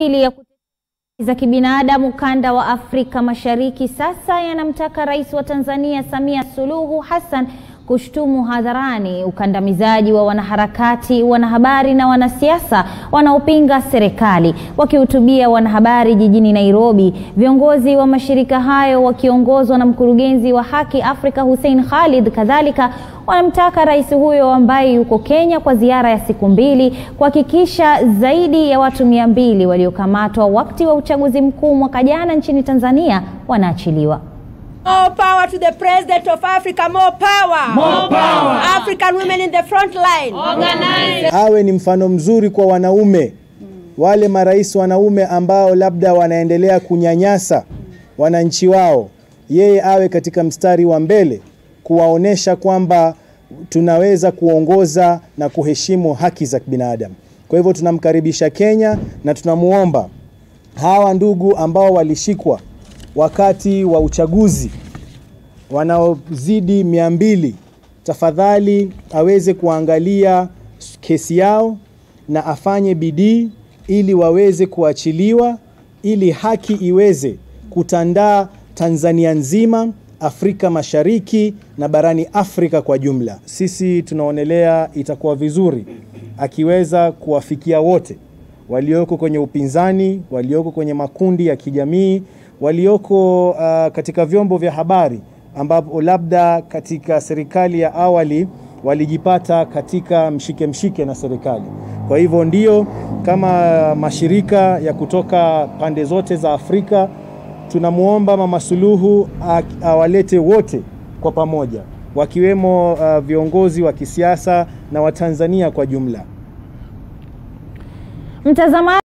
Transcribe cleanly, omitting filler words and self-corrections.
ya za kibinadamu kanda wa Afrika Mashariki sasa yanamtaka Rais wa Tanzania Samia Suluhu Hassan kushtumu hadharani ukandamizaji wa wanaharakati, wanahabari na wanasiasa wanaopinga serikali. Wakihutubia wanahabari jijini Nairobi, viongozi wa mashirika hayo wakiongozwa na mkurugenzi wa Haki Afrika Hussein Khalid kadhalika wanamtaka rais huyo ambaye yuko Kenya kwa ziara ya siku 2 kuhakikisha zaidi ya watu 200 waliokamatwa wakati wa uchaguzi mkuu mwaka jana nchini Tanzania wanaachiliwa. More power to the President of Africa, more power. More power. African women in the front line. Organize. Awe ni mfano mzuri kwa wanaume, wale marais wanaume ambao labda wanaendelea kunyanyasa wananchi wao. Yeye awe katika mstari wa mbele kuwaonesha kwamba tunaweza kuongoza na kuheshimu haki za binadamu. Kwa hivyo tunamkaribisha Kenya na tunamuomba hawa ndugu ambao walishikwa wakati wa uchaguzi wanaozidi 200, tafadhali aweze kuangalia kesi yao na afanye bidii ili waweze kuachiliwa, ili haki iweze kutandaa Tanzania nzima, Afrika Mashariki na barani Afrika kwa jumla. Sisi tunaonelea itakuwa vizuri akiweza kuwafikia wote walioko kwenye upinzani, walioko kwenye makundi ya kijamii, walioko katika vyombo vya habari ambapo labda katika serikali ya awali walijipata katika mshike na serikali. Kwa hivyo ndio kama mashirika ya kutoka pande zote za Afrika tunamuomba Mama Suluhu awalete wote kwa pamoja, wakiwemo viongozi wa kisiasa na Watanzania kwa jumla. Mtazamaji